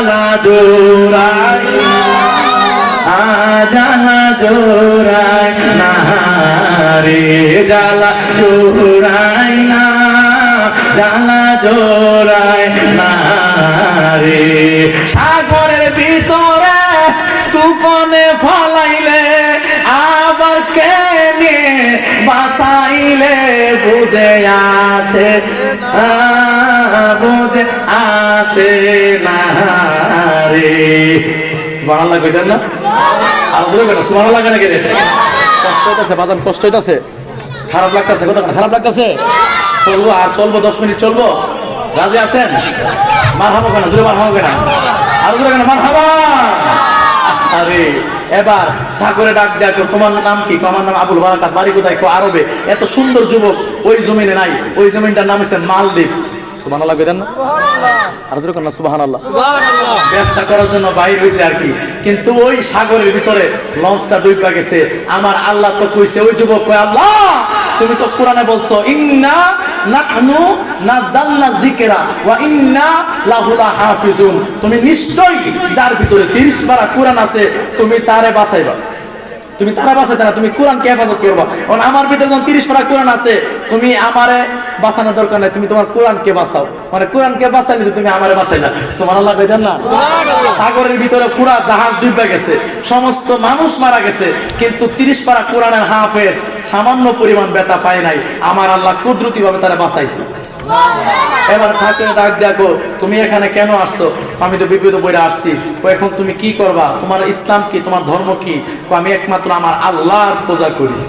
জ্বালা জোড়াই জ্বালা জোড়াই না রে জ্বালা জোড়াই না জ্বালা জোড়াই না রে সাগরের ভিতরে তুফানে ফলাইলে আবার কেনে বাসাইলে বুঝে আসে বুঝে আসে না রে সুবহানাল্লাহ কইতেন না আর জোরে কইতেন সুবহানাল্লাহ কেন কে কষ্ট হইতাছে বাজান কষ্ট হইতাছে খারাপ লাগতাছে কত খারাপ লাগতাছে চলবো আর চলবো 10 মিনিট চলবো রাজি আছেন মারহাবা কেন জোরে মারহাবা কেন আর জোরে কেন মারহাবা আরে এবার ঠাকুরে ডাক দেখো তোমার নাম কি আমার নাম আবুল বারাকাত বাড়ি কোথায় আরবে এত সুন্দর যুবক ওই জমিনে নাই ওই জমিনটার নাম হচ্ছে মালদ্বীপ সুবহানাল্লাহ কইতেন না আর জোরে কেন সুবহানাল্লাহ সুবহানাল্লাহ ব্যবসা করার জন্য বাইরে হইছে আর কি কিন্তু ওই সাগরের ভিতরে লঞ্চটা ডুইবা গেছে আমার আল্লাহ তো কইছে ওই যুবক কয় আল্লাহ তুমি তো কোরআনে বলছো ইন্না নাহনু নাযালনা যিকরা ওয়া ইন্না লাহু লাহাফিজুন তুমি নিশ্চয়ই যার ভিতরে 30 পারা কোরআন আছে তুমি তারে বাঁচাইবা তুমি তারা বাঁচাইতে না তুমি কোরআনকে হেফাজত করবা কারণ আমার ভিতরে যখন 30 পারা কোরআন আছে তুমি আমারে বাঁচানোর দরকার নাই তুমি তোমার কোরআনকে বাঁচাও মানে কোরআনকে বাঁচাইলে তুমি আমারে বাঁচাইলা সুবহানাল্লাহ কইতেন না সাগরের ভিতরে পুরা জাহাজ ডুবে গেছে সমস্ত মানুষ মারা গেছে কিন্তু 30 পারা কোরআনের হাফেজ সামান্য পরিমাণ ব্যথা পায় নাই আমার আল্লাহ কুদরতি ভাবে তারা বাঁচাইছে এবার ঠাকুর ডাক দেখো তুমি এখানে কেন আসছো আমি তো বিপদে পড়ে আসছি এখন তুমি কি করবা তোমার ইসলাম কি তোমার ধর্ম কি আমি একমাত্র আমার আল্লাহর পূজা করি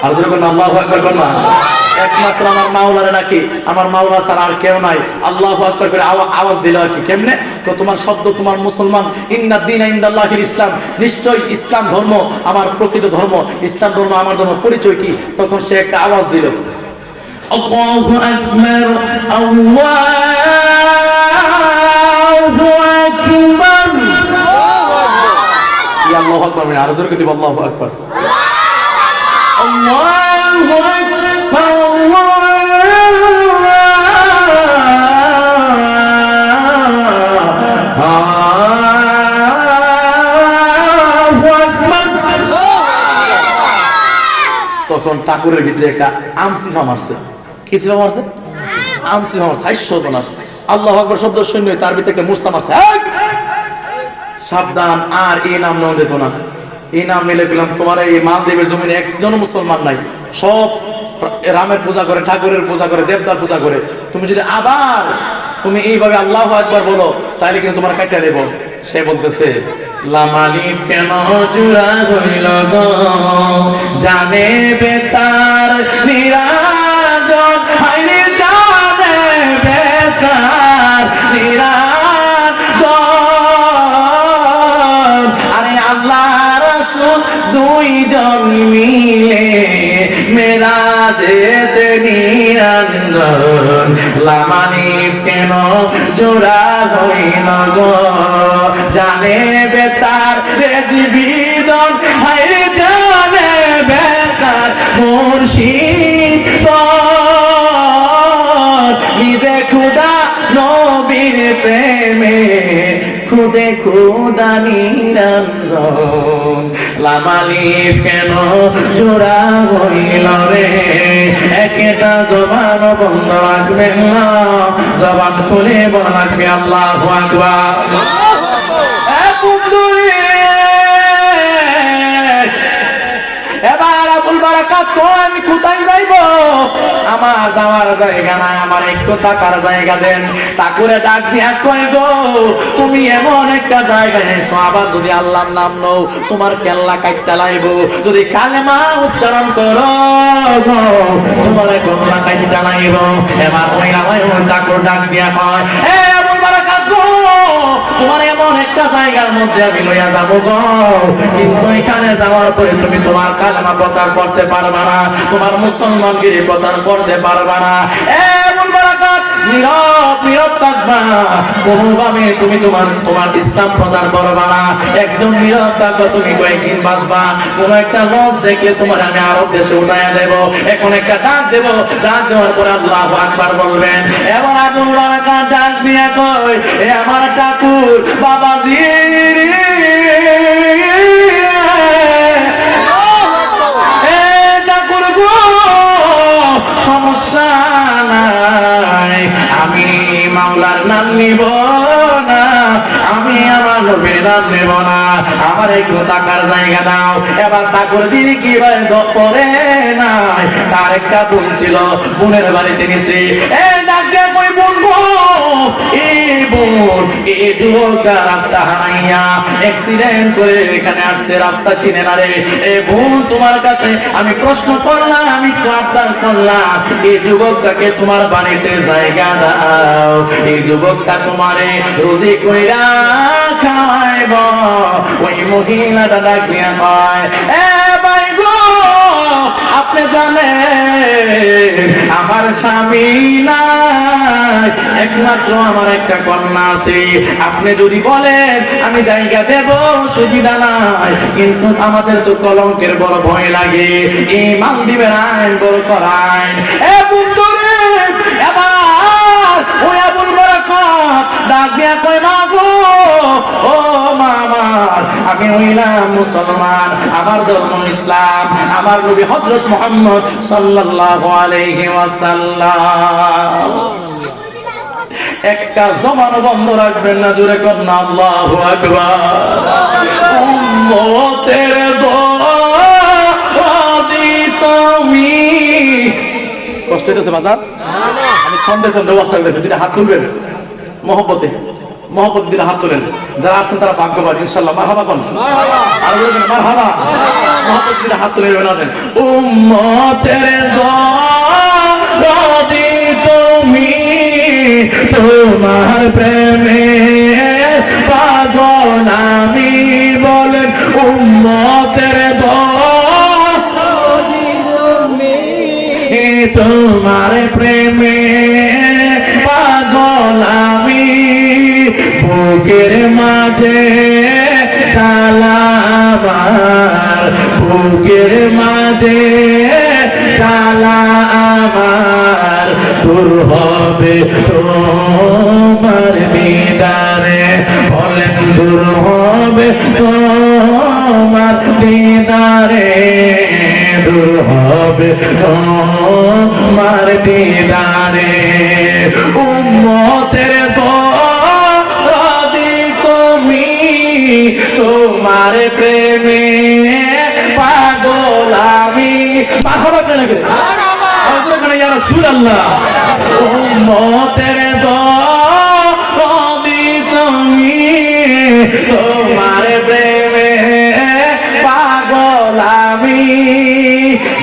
আর যখন আল্লাহু আকবার বলবা একমাত্র আমার মাওলারে নাকি আমার মাওলা ছাড়া আর কেউ নাই আল্লাহু আকবার করে আওয়াজ দিল আর কি কেমনে তো তোমার শব্দ তোমার মুসলমান ইন্নাদ দীনা ইনদাল্লাহিল ইসলাম নিশ্চয় ইসলাম ধর্ম আমার প্রকৃত ধর্ম ইসলাম ধর্ম আমার ধর্ম পরিচয় কি তখন সে একটা আওয়াজ দিল আল্লাহু আকবার আল্লাহু আকবার ইয়া আল্লাহু আকবার মানে আর জোরে কইতে আল্লাহু আকবার আল্লাহু আকবার তখন ঠাকুরের ভিতরে একটা আমসিফা মারছে কি সিফা মারছে আমসিফা মারছে 600 বনাস আল্লাহু আকবার শব্দ শুনে তার ভিতরে একটা মুসা মারছে সাবধান আর এই নাম নাও যেত না এই নাম মেলে পেলাম তোমার এই মালদ্বীপের জমিনে একজন মুসলমান নাই সব রামের পূজা করে ঠাকুরের পূজা করে দেবতার পূজা করে তুমি যদি আবার তুমি এইভাবে আল্লাহু আকবার বলো তাহলে কিন্তু তোমার কাটা দেব সে বলতেছে লামালিফ কেন জুরা হইল গো জানে বেতার নিরাজন হাইরে জানে বেতার নিরাজন আরে আল্লাহ রাসূল দুইজন মিলে মেরাজেতে নিরঞ্জন লামালিফ কেন জোড়া হইল গো জানে বেতার রেজিবিদন হাইরে জানে বেতার মুর্শিদ নিজে খুদা নবীর প্রেমে খুদে খুদা নিরঞ্জন লামালিফ কেন জোড়া হইল রে একটা জবান বন্ধ রাখবেন না জবান খুলে বলা রাখবে আল্লাহু আকবার এবার আবুল বারাকাত তো আমি কোথায় যাইব আমার যাওয়ার জায়গা নাই আমার একটু টাকার জায়গা দেন ঠাকুরে ডাক দিয়া কই গো তুমি এমন একটা জায়গায় এসো আবার যদি আল্লাহর নাম নাও তোমার কেল্লা কাটতে লাইব যদি কালেমা উচ্চারণ করো গো তোমার কেল্লা কাটতে লাইব এবার ওই ঠাকুর ডাক দিয়া কয় এ আবুল বারাকাত গো তোমার এমন একটা জায়গার মধ্যে আমি লইয়া যাবো গো কিন্তু এখানে যাওয়ার পরে তুমি তোমার কালেমা প্রচার করতে পারবা না তোমার মুসলমানগিরি প্রচার করতে পারবা না এ আবুল বারাকাত নীরব থাকবা, কোনোভাবে তুমি তোমার ইসলাম প্রচার করবা না, একদম নীরব থাকবা। তুমি কয়েকদিন বাঁচবা, কোন একটা লস দেখলে তোমার আমি আরব দেশে উঠাইয়া দেব। এখন একটা ডাক দেব, ডাক দেওয়ার পরে আল্লাহু আকবার বলবেন। এবার আবুল বারাকাত ডাক দিয়া কই, এ আমার ঠাকুর বাবাজি সমস্যা নাই, আমি মাওলার নাম নিব না, আমি আমার নবীর নাম নেব না, আমার একটু টাকার জায়গা দাও। এবার ঠাকুর দিদি কি পরে নাই, তার একটা বোন ছিল, বোনের বাড়িতে নিছি। ডাক্তার কই বোন গো, এই বোন এই যুবকটা রাস্তা হারাইয়া অ্যাক্সিডেন্ট করে এখানে আসছে, রাস্তা চিনে না রে। এ বোন তোমার কাছে আমি প্রশ্ন করলাম, আমি তো আবদার করলাম, এই যুবকটাকে তোমার বাড়িতে জায়গা দাও, এই যুবকটা তোমারে রোজি কইরা খাওয়াইব। ওই মহিলাটা ডাক দিয়া কয়, এ ভাই গো, আপনি জানেন আমার স্বামী নাই, একমাত্র আমার একটা কন্যা আছে, আপনি যদি বলেন আমি জায়গা দেব সুবিধা নাই, কিন্তু আমাদের তো কলঙ্কের বড় ভয় লাগে, ইমান দিবেন আইন বড় করাইন। এ বন্ধুরে, এবার ওই আবুল বারাকাত ডাক দিয়া কয়, মা গো, ও মামা, আমি হইলাম মুসলমান, আমার ধর্ম ইসলাম, আমার নবী হযরত মুহাম্মদ সাল্লাল্লাহু আলাইহি ওয়াসাল্লাম। একটা জবান বন্ধ রাখবেন না, জোরে কর না আল্লাহু আকবার। উম্মতের দোয়া তুমি, কষ্ট হইতেছে বাজার, আমি ছন্দে ছন্দে ওয়াজটা করতেছি, দুইটা হাত তুলবেন মহব্বতে, মহব্বতে দুইটা হাত তুলেন, যারা আসছেন তারা ভাগ্যবান ইনশাআল্লাহ। মারহাবা কোন, আর বলেন মারহাবা, মহব্বতে দুইটা হাত তুলে বেনাবেন। উম্মতের দোয়া তুমি, তোমার প্রেমে পাগল আমি, বলেন উম্মতের দোয়া তোমার প্রেমে পাগল আমি, বুকের মাঝে চালা আমার, বুকের মাঝে চালা আমার, দূর হবে তোমার দিদারে, বলেন দূর হবে তোমার দিদারে, দূর হবে তোমার দিদারে। উম্মতের দোয়া তুমি, তোমার প্রেমে পাগল আমি। মারহাবা কেন করে, আল্লাহ কেন ইয়া রাসূলুল্লাহ। উম্মতের দোয়া তুমি, তোমার প্রেমে পাগল আমি,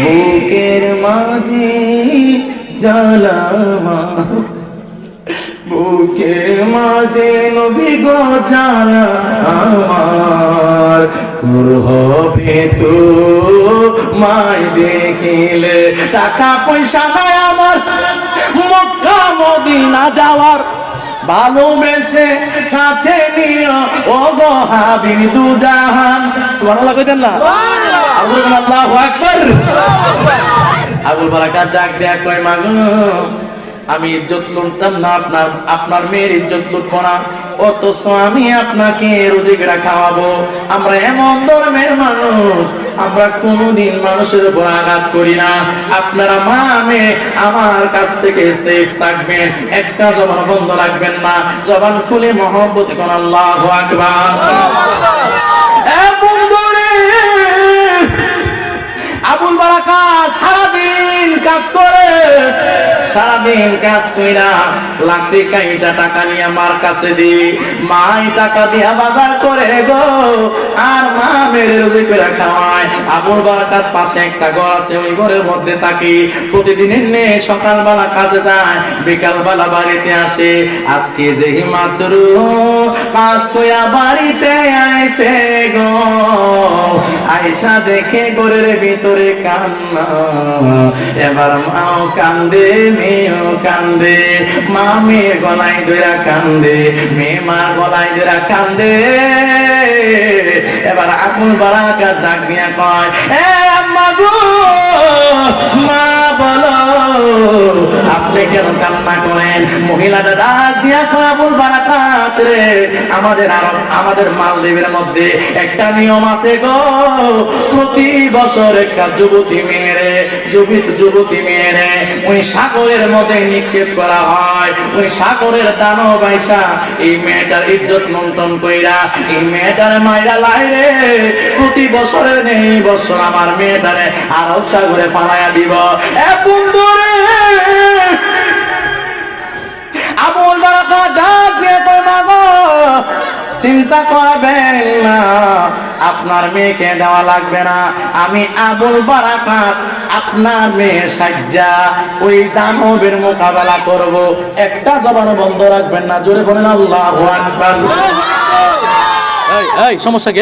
বুকের মাঝে জ্বালা, বুকের মাঝে নবী গো জ্বালা আমার, দূর হবে তো মায় দেখিলে, টাকা পয়সা নাই আমার মক্কা মদিনা যাওয়ার, ভালোবেসে কাছে নিও ও গো হাবিব দু জাহান। সুবহানাল্লাহ কইতেন না, আল্লাহু আকবার। আবুল বারাকাত ডাক দেয়া কয়, মা গো, আমি ইজ্জত লুটতাম না, আপনার মেয়ের ইজ্জত লুটবো না, অথচ আমি আপনাকে রুজি করে খাওয়াবো। আমরা এমন ধর্মের মানুষ, আমরা কোনোদিন মানুষের উপর আঘাত করি না। আপনারা মা মেয়ে আমার কাছ থেকে সেফ থাকবেন, একটা জবান বন্ধ রাখবেন না, জবান খুলে মহব্বতে কোন আল্লাহু আকবার। আবুল বারাকাত সারাদিন কাজ করে, সারাদিন কাজ কইরা লাকড়ি কাইটা টাকা নিয়ে মার কাছে দি, মাই টাকা দিয়া বাজার করে গো, আর মা মেরে রুজি করে খাওয়ায়। আবুল বারাকাত পাশে একটা ঘর আছে, ওই ঘরের মধ্যে থাকি, প্রতিদিন এনে সকালবেলা কাজে যায়, বিকালবেলা বাড়িতে আসে। আজকে যে মাত্র কাজ কইরা বাড়িতে আইছে গো, আয়সা দেখে ঘরের ভিতরে কান্না, এবার মাও কান্দে মেয়েও কান্দে, মা মেয়ের গলায় ধরে কান্দে, মেয়ে মার গলায় ধরে কান্দে। এবার আবুল বারাকাত ডাক দিয়া কয়, এ আম্মা গো, মা বলো আপনি কেন কান্না করেন? মহিলাটা ডাক দিয়া কয়, আবুল বারাকাত রে, আমাদের মালদ্বীপের মধ্যে একটা নিয়ম আছে গো, প্রতি বছর একটা যুবতী মেয়েরে ওই সাগরের মধ্যে নিক্ষেপ করা হয়। ওই সাগরের দানব আইসা এই মেয়েটার ইজ্জত লুণ্ঠন কইরা এই মেয়েটার মাইরা লাইরে, প্রতি বছরের নেই বছর আমার মেয়েটারে আরব সাগরে ফালাইয়া দিব। এ বন্ধুরে, আবুল বারাকাত ডাক দিয়ে কই, মা গো চিন্তা করবেন না, আপনার মেয়েকে দেওয়া লাগবে না, আমি আবুল বারাকাত আপনার মেয়ে সাজ্জা ওই দানবের মোকাবেলা করব। একটা জবান বন্ধ রাখবেন না, জোরে বলেন আল্লাহু আকবার। এই সমস্যা কি?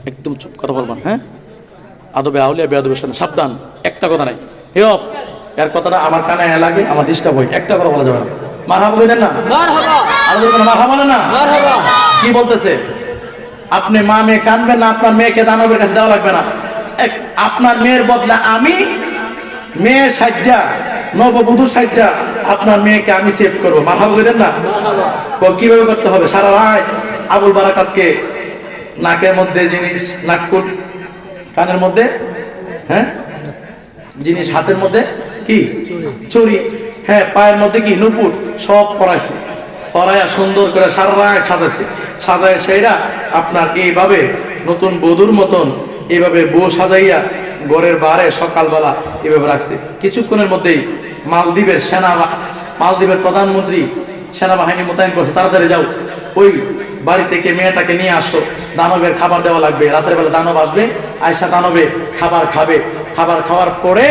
একদম চুপ, কথা বলবেন। হ্যাঁ, আদবে আউলিয়া বেয়াদবের সামনে সাবধান, একটা কথা নাই। হিয়প এর কথাটা আমার কানে লাগে, আমার ডিস্টার্ব হয়, একটা কথা বলা যাবে না। মারহাবা কইতেন না? মারহাবা। আর বলবেন মারহাবা বলে না? মারহাবা। কি বলতেছে? আপনি মা মেয়ে কানবেন না, আপনার মেয়েকে দানবের কাছে দেওয়া লাগবে না। আপনার মেয়ের বদলা আমি মেয়ে সাজ্জা, নববধূ সাজ্জা আপনার মেয়েকে আমি সেভ করবো। মারহাবা কইতেন না? কিভাবে করতে হবে? সারা রাত আবুল বারাকাতকে নাকের মধ্যে জিনিস, নাকফুল, কানের মধ্যে হ্যাঁ জিনিস, হাতের মধ্যে কি চুরি, হ্যাঁ পায়ের মধ্যে কি নুপুর, সব পরাইছে। পরাইয়া সুন্দর করে সারা রাত সাজায় সেইরা আপনার এইভাবে নতুন বধূর মতন এইভাবে বউ সাজাইয়া ঘরের বারে সকালবেলা এভাবে রাখছে। কিছুক্ষণের মধ্যেই মালদ্বীপের প্রধানমন্ত্রী সেনাবাহিনী মোতায়েন করছে, তাড়াতাড়ি যাও ওই বাড়ি থেকে মেয়েটাকে নিয়ে আসো, দানবের খাবার দেওয়া লাগবে। রাতের বেলা দানব আসবে, আয়সা দানবে খাবার খাবে, খাবার খাওয়ার পরে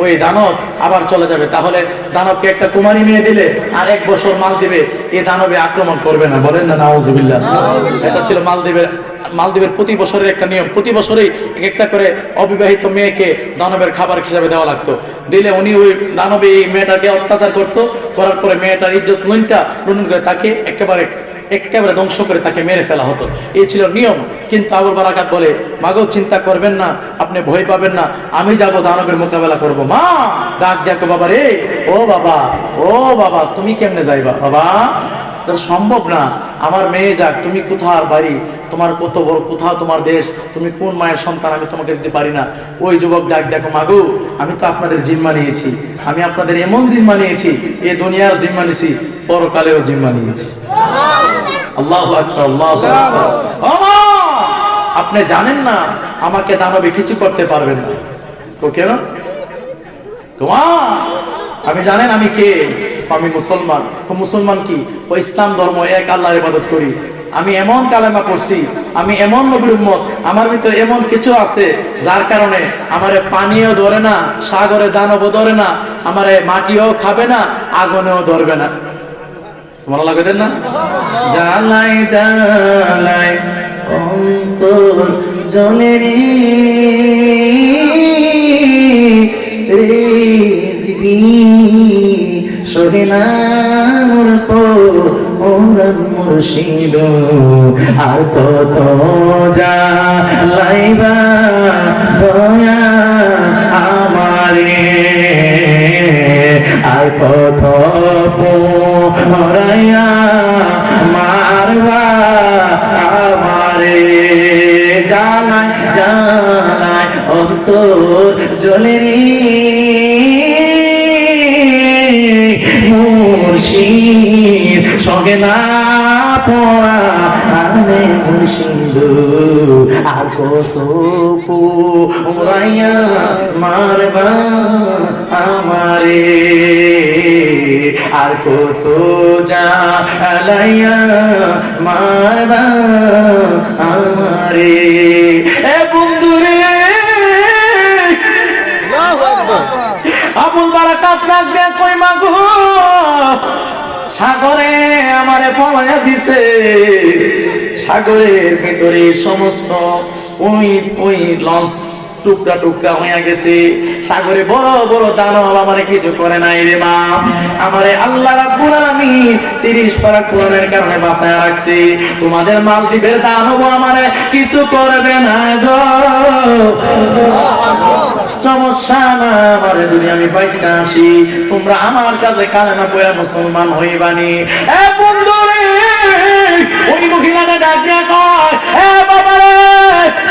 ওই দানব আবার চলে যাবে। তাহলে দানবকে একটা কুমারী মেয়ে দিলে আর 1 বছর মালদ্বীপে এই দানবে আক্রমণ করবে না। বলেন না নাউজুবিল্লাহ। এটা ছিল মালদ্বীপের প্রতি বছরের একটা নিয়ম। প্রতি বছরেই একটা করে অবিবাহিত মেয়েকে দানবের খাবার হিসাবে দেওয়া লাগতো। দিলে উনি ওই দানবে এই মেয়েটাকে অত্যাচার করতো, করার পরে মেয়েটার ইজ্জত লুণ্ঠন করে তাকে একেবারে ধ্বংস করে তাকে মেরে ফেলা হতো। এই ছিল নিয়ম। কিন্তু আবুল বারাকাত বলে, মাগো চিন্তা করবেন না, আপনি ভয় পাবেন না, আমি যাব দানবের মোকাবেলা করব। মা ডাক দেখো, বাবা রে, ও বাবা তুমি কেমনে যাইবা? বাবা সম্ভব না, আমার মেয়ে যাক, তুমি কোথার বাড়ি, তোমার কত বড়, কোথাও তোমার দেশ, তুমি কোন মায়ের সন্তান, আমি তোমাকে দিতে পারি না। ওই যুবক ডাক দেখো, মাগো আমি তো আপনাদের জিম্মা নিয়েছি, আমি আপনাদের এমন জিম্মা নিয়েছি, এই দুনিয়ার জিম্মা নিয়েছি, পরকালেরও জিম্মা নিয়েছি। আল্লাহু আকবার, আল্লাহু আকবার। ওমা আপনি জানেন না আমাকে দানবে কিছু করতে পারবেন না। তো কেন? আমি জানেন আমি কে? আমি মুসলমান। তো মুসলমান কি? ও ইসলাম ধর্ম, এক আল্লাহর ইবাদত করি। আমি এমন কালেমা পড়ছি, আমি এমন নবীর উম্মত, আমার ভিতরে এমন কিছু আছে যার কারণে আমারে পানিও ধরে না, সাগরে দানবও ধরে না, আমারে মাটিও খাবে না, আগুনেও ধরবে না। সুবহানাল্লাহ কইতেন না? জ্বালাই জ্বালাই অন্তর জ্বলে রে সোহেলার ওরান মুর্শিদ, আর কত জ্বালাইবা দয়া আমারে, আর কত পোরাইয়া মারবা আমারে। জ্বালায় জ্বালায় অন্তর জ্বলে রে মুর্শিদ, সঙ্গে না পড়া আনে মুর্শিদ, আর কত পোরাইয়া মারবা আমারে, আর কত জ্বালাইয়া মারবা আমারে। এ বন্ধুরে, আবুল বারাকাত লাগবে কই, মাগো সাগরে আমারে ফলাইয়া দিছে, সাগরের ভিতরে সমস্ত ওই লঞ্চ টুকরা টুকরা হইয়া গেছে। সাগরে বড় বড় দানব আমারে কিছু করে নাই রে মা। আমারে আল্লাহ রাব্বুল আলামিন 30 পারা কোরআনের কারণে বাঁচায়া রাখছে। তোমাদের মালদ্বীপের দানব আমারে কিছু করবে না গো। সমস্যা না, আমারে যদি আমি বাইটা আসি, তোমরা আমার কাছে কালেমা পড়ে মুসলমান হইবানি। এ বন্ধু রে, ওই মহিলাটা ডাকে কয়, এ বাবা রে,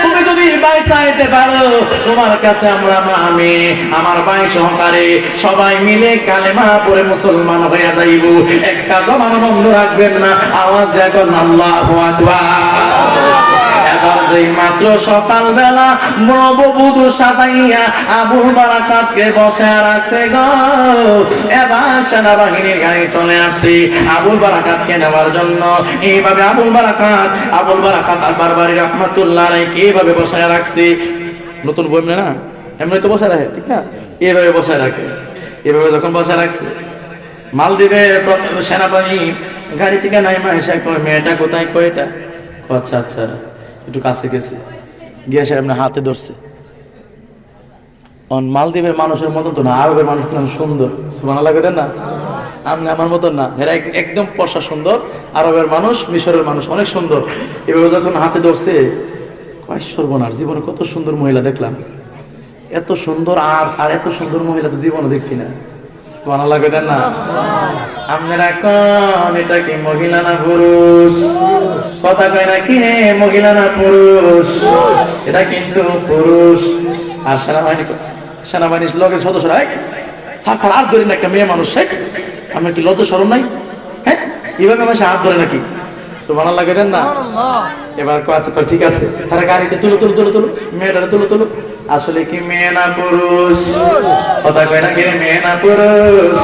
তুমি যদি বাইসাইতে পারো, তোমার কাছে আমি আমার ভাই সহকারে সবাই মিলে কালেমা পড়ে মুসলমান হয়ে যাইব। একটা জবান বন্ধ রাখবেন না, আওয়াজ দেখো আল্লাহু আকবার। এবার যেই মাত্র সকালবেলা নববধূ সাজাইয়া আবুল বারাকাতকে বসে রাখছে গো, এবার সেনাবাহিনীর গাড়ি চলে আসছে আবুল বারাকাতকে নেওয়ার জন্য। এইভাবে আবুল বারাকাত বারবারি রহমাতুল্লাহ আলাইহি এইভাবে বসে রাখছে। নতুন বই না, এমনি তো বসে রাখে, ঠিক না? এইভাবে বসে রাখে। এভাবে যখন বসে রাখছে, মালদ্বীপের সেনাবাহিনী গাড়ি থেকে নাইমা এসে কয়, মেয়েটা কোথায়? কয় এটা। আচ্ছা আচ্ছা, একটু কাছে গেছে, গিয়ে সে এমনি হাতে ধরছে। মালদ্বীপের মানুষের মতন তো না, আরবের মানুষ কেমন সুন্দর, সুবহানাল্লাহ কইতেন না? আপনি আমার মতন না, এরা একদম পশা সুন্দর। আরবের মানুষ, মিশরের মানুষ অনেক সুন্দর। এভাবে যখন হাতে ধরছে, কয় সর্বনাশ, জীবনে কত সুন্দর মহিলা দেখলাম, এত সুন্দর আর এত সুন্দর মহিলা তো জীবনে দেখছি না। সুবহানাল্লাহ কইতেন না? আপনারা কোন, এটা কি মহিলা না পুরুষ? কথা কয় না কি রে, মহিলা না পুরুষ? এটা কিন্তু পুরুষ। আর সেনাবাহিনীর লগের সদস্যরা, স্যার স্যার হাত ধরে না, একটা মেয়ে মানুষ, আপনার কি লজ্জা শরম নাই? হ্যাঁ, এইভাবে আমার হাত ধরে নাকি? সুবহানাল্লাহ কইতেন না? এবার আচ্ছা তো ঠিক আছে, তারা গাড়িতে তুলো তুলো তুলো তুলো, মেয়েটারে তুলো তুলো। আসলে কি মেয়ে না পুরুষ? কথা কয় না কি রে, মেয়ে না পুরুষ?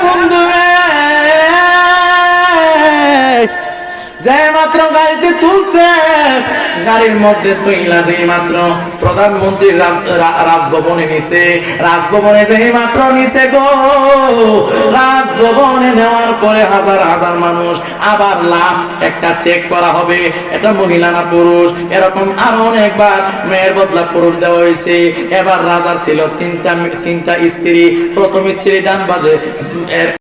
বন্ধু রে, যে মাত্র গাড়িতে তুলছে, গাড়ির মধ্যে তুইলা যেই মাত্র প্রধানমন্ত্রীর রাজভবনে নিছে, রাজভবনে যেই মাত্র নিছে গো, রাজভবনে নেওয়ার পরে হাজার হাজার মানুষ আবার লাস্ট একটা চেক করা হবে, এটা মহিলা না পুরুষ। এরকম আরো অনেকবার মেয়ের বদলা পুরুষ দেওয়া হয়েছে। এবার রাজার ছিল তিনটা স্ত্রী। প্রথম স্ত্রী ডান বাজে